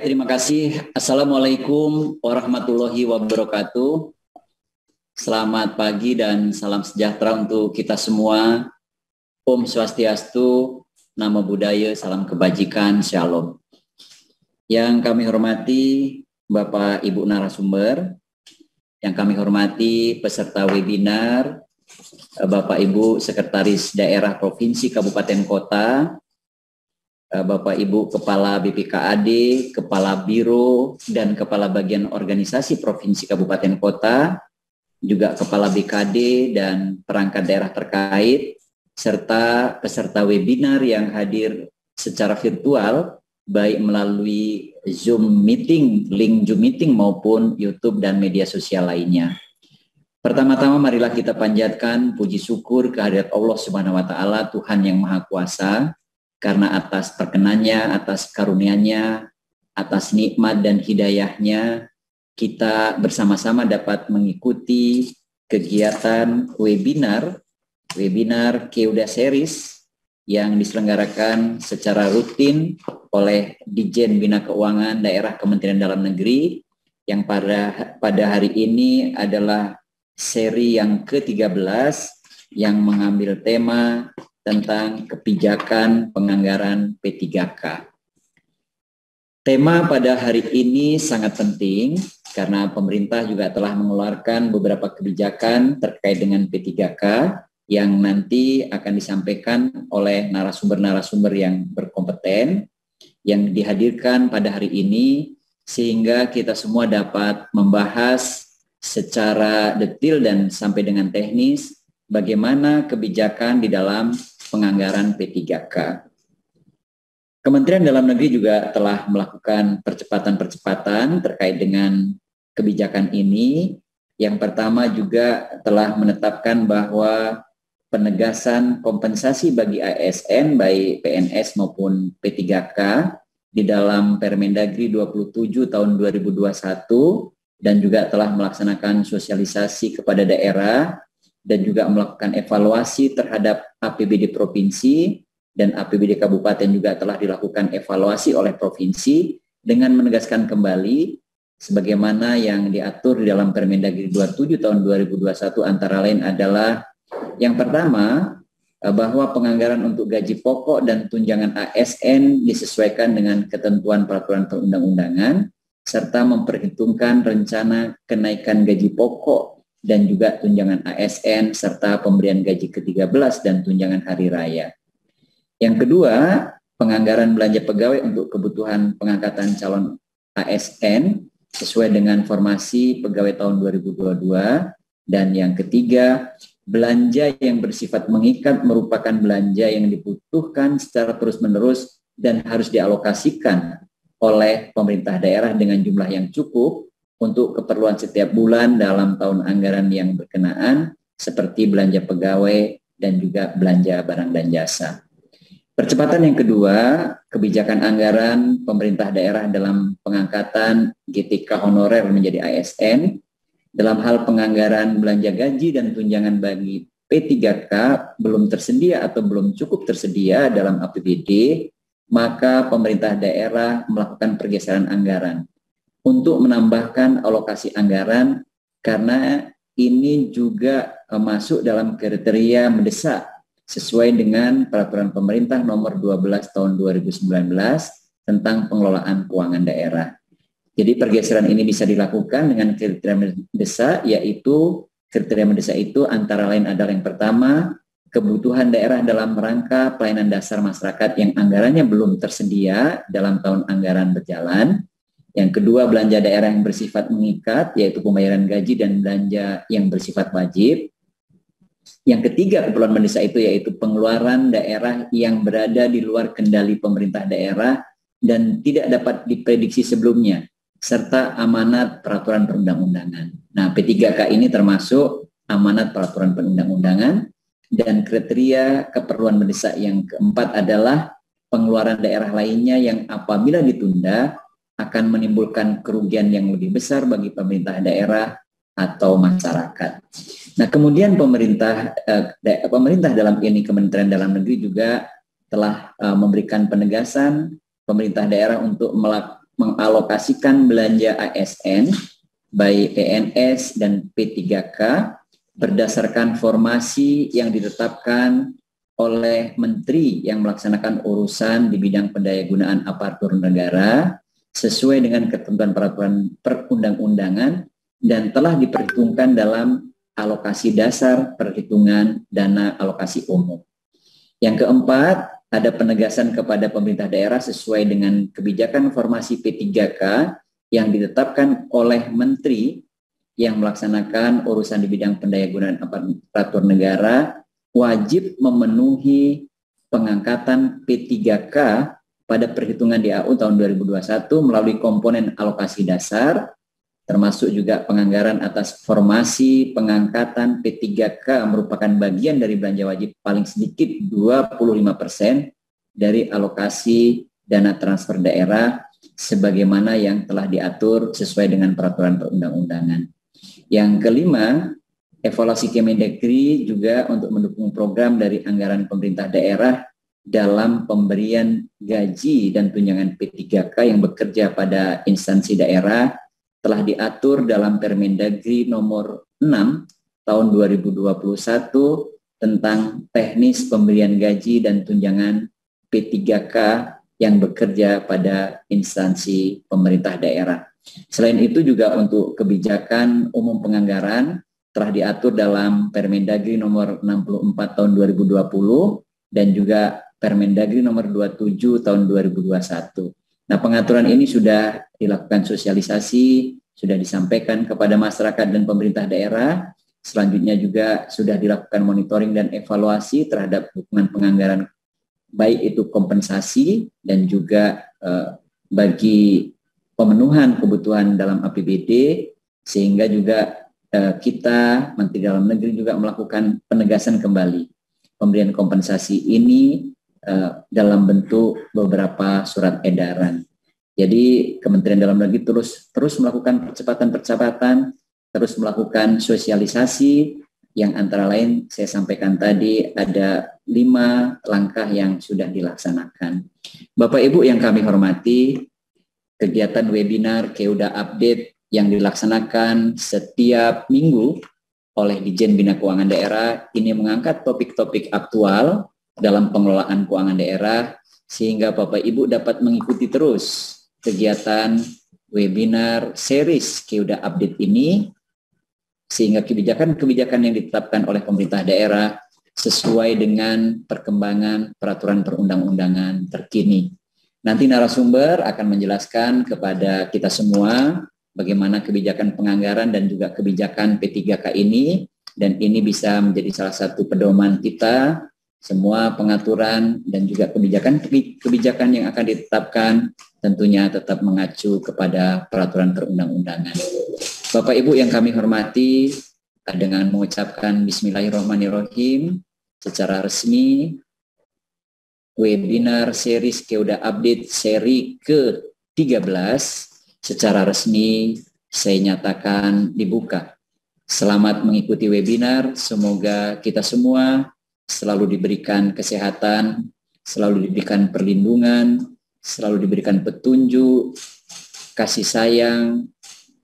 terima kasih. Assalamualaikum warahmatullahi wabarakatuh. Selamat pagi dan salam sejahtera untuk kita semua. Om Swastiastu, Namo Buddhaya, salam kebajikan, Shalom. Yang kami hormati Bapak Ibu narasumber, yang kami hormati peserta webinar, Bapak Ibu Sekretaris Daerah Provinsi Kabupaten Kota, Bapak Ibu Kepala BPKAD, Kepala Biro, dan Kepala Bagian Organisasi Provinsi Kabupaten Kota, juga Kepala BKD dan perangkat daerah terkait, serta peserta webinar yang hadir secara virtual, baik melalui Zoom Meeting, link Zoom Meeting maupun YouTube dan media sosial lainnya. Pertama-tama marilah kita panjatkan puji syukur kehadirat Allah Subhanahu wa Ta'ala, Tuhan yang Maha Kuasa, karena atas perkenannya, atas karunia-Nya, atas nikmat dan hidayahnya, kita bersama-sama dapat mengikuti kegiatan webinar Keuda Series yang diselenggarakan secara rutin oleh Ditjen Bina Keuangan Daerah Kementerian Dalam Negeri, yang pada hari ini adalah seri yang ke-13 yang mengambil tema tentang kebijakan penganggaran P3K. Tema pada hari ini sangat penting karena pemerintah juga telah mengeluarkan beberapa kebijakan terkait dengan P3K yang nanti akan disampaikan oleh narasumber-narasumber yang berkompeten yang dihadirkan pada hari ini, sehingga kita semua dapat membahas secara detail dan sampai dengan teknis bagaimana kebijakan di dalam penganggaran P3K. Kementerian Dalam Negeri juga telah melakukan percepatan-percepatan terkait dengan kebijakan ini. Yang pertama juga telah menetapkan bahwa penegasan kompensasi bagi ASN, baik PNS maupun P3K, di dalam Permendagri 27 tahun 2021, dan juga telah melaksanakan sosialisasi kepada daerah, dan juga melakukan evaluasi terhadap APBD Provinsi dan APBD Kabupaten juga telah dilakukan evaluasi oleh Provinsi dengan menegaskan kembali sebagaimana yang diatur di dalam Permendagri 27 tahun 2021, antara lain adalah yang pertama, bahwa penganggaran untuk gaji pokok dan tunjangan ASN disesuaikan dengan ketentuan peraturan perundang-undangan serta memperhitungkan rencana kenaikan gaji pokok dan juga tunjangan ASN serta pemberian gaji ke-13 dan tunjangan hari raya. Yang kedua, penganggaran belanja pegawai untuk kebutuhan pengangkatan calon ASN sesuai dengan formasi pegawai tahun 2022. Dan yang ketiga, belanja yang bersifat mengikat merupakan belanja yang dibutuhkan secara terus-menerus dan harus dialokasikan oleh pemerintah daerah dengan jumlah yang cukup untuk keperluan setiap bulan dalam tahun anggaran yang berkenaan, seperti belanja pegawai dan juga belanja barang dan jasa. Percepatan yang kedua, kebijakan anggaran pemerintah daerah dalam pengangkatan GTK honorer menjadi ASN, dalam hal penganggaran belanja gaji dan tunjangan bagi P3K belum tersedia atau belum cukup tersedia dalam APBD, maka pemerintah daerah melakukan pergeseran anggaran untuk menambahkan alokasi anggaran, karena ini juga masuk dalam kriteria mendesak sesuai dengan peraturan pemerintah nomor 12 tahun 2019 tentang pengelolaan keuangan daerah. Jadi pergeseran ini bisa dilakukan dengan kriteria mendesak, yaitu kriteria mendesak itu antara lain adalah yang pertama, kebutuhan daerah dalam rangka pelayanan dasar masyarakat yang anggarannya belum tersedia dalam tahun anggaran berjalan. Yang kedua, belanja daerah yang bersifat mengikat, yaitu pembayaran gaji dan belanja yang bersifat wajib. Yang ketiga, keperluan mendesak itu yaitu pengeluaran daerah yang berada di luar kendali pemerintah daerah dan tidak dapat diprediksi sebelumnya, serta amanat peraturan perundang-undangan. Nah, P3K ini termasuk amanat peraturan perundang-undangan. Dan kriteria keperluan mendesak yang keempat adalah pengeluaran daerah lainnya yang apabila ditunda akan menimbulkan kerugian yang lebih besar bagi pemerintah daerah atau masyarakat. Nah, kemudian pemerintah dalam ini Kementerian Dalam Negeri juga telah memberikan penegasan pemerintah daerah untuk mengalokasikan belanja ASN, baik PNS dan P3K, berdasarkan formasi yang ditetapkan oleh Menteri yang melaksanakan urusan di bidang pendayagunaan aparatur negara sesuai dengan ketentuan peraturan perundang-undangan dan telah diperhitungkan dalam alokasi dasar perhitungan dana alokasi umum. Yang keempat, ada penegasan kepada pemerintah daerah sesuai dengan kebijakan formasi P3K yang ditetapkan oleh Menteri yang melaksanakan urusan di bidang pendayagunaan aparatur negara wajib memenuhi pengangkatan P3K pada perhitungan DAU tahun 2021 melalui komponen alokasi dasar, termasuk juga penganggaran atas formasi pengangkatan P3K merupakan bagian dari belanja wajib paling sedikit 25% dari alokasi dana transfer daerah sebagaimana yang telah diatur sesuai dengan peraturan perundang-undangan. Yang kelima, evaluasi Kemendagri juga untuk mendukung program dari anggaran pemerintah daerah dalam pemberian gaji dan tunjangan P3K yang bekerja pada instansi daerah telah diatur dalam Permendagri nomor 6 tahun 2021 tentang teknis pemberian gaji dan tunjangan P3K yang bekerja pada instansi pemerintah daerah. Selain itu juga untuk kebijakan umum penganggaran telah diatur dalam Permendagri nomor 64 tahun 2020 dan juga Permendagri nomor 27 tahun 2021. Nah, pengaturan ini sudah dilakukan sosialisasi, sudah disampaikan kepada masyarakat dan pemerintah daerah. Selanjutnya juga sudah dilakukan monitoring dan evaluasi terhadap dukungan penganggaran baik itu kompensasi dan juga bagi pemenuhan kebutuhan dalam APBD, sehingga juga kita Menteri Dalam Negeri juga melakukan penegasan kembali pemberian kompensasi ini dalam bentuk beberapa surat edaran. Jadi Kementerian Dalam Negeri terus melakukan percepatan, terus melakukan sosialisasi yang antara lain saya sampaikan tadi ada 5 langkah yang sudah dilaksanakan. Bapak Ibu yang kami hormati, kegiatan webinar Keuda Update yang dilaksanakan setiap minggu oleh Ditjen Bina Keuangan Daerah ini mengangkat topik-topik aktual dalam pengelolaan keuangan daerah sehingga Bapak Ibu dapat mengikuti terus kegiatan webinar series Keuda Update ini sehingga kebijakan-kebijakan yang ditetapkan oleh pemerintah daerah sesuai dengan perkembangan peraturan perundang-undangan terkini. Nanti narasumber akan menjelaskan kepada kita semua bagaimana kebijakan penganggaran dan juga kebijakan P3K ini, dan ini bisa menjadi salah satu pedoman kita, semua pengaturan dan juga kebijakan yang akan ditetapkan tentunya tetap mengacu kepada peraturan perundang-undangan. Bapak Ibu yang kami hormati, dengan mengucapkan Bismillahirrahmanirrahim, secara resmi webinar series Keuda Update seri ke-13 secara resmi saya nyatakan dibuka. Selamat mengikuti webinar, semoga kita semua selalu diberikan kesehatan, selalu diberikan perlindungan, selalu diberikan petunjuk, kasih sayang,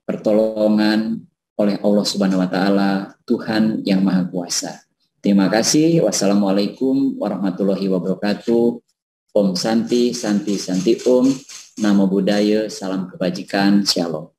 pertolongan oleh Allah Subhanahu wa Ta'ala, Tuhan yang Maha Kuasa. Terima kasih. Wassalamualaikum warahmatullahi wabarakatuh. Om Santi, Santi, Santi Om. Namo Buddhaya, salam kebajikan, Shalom.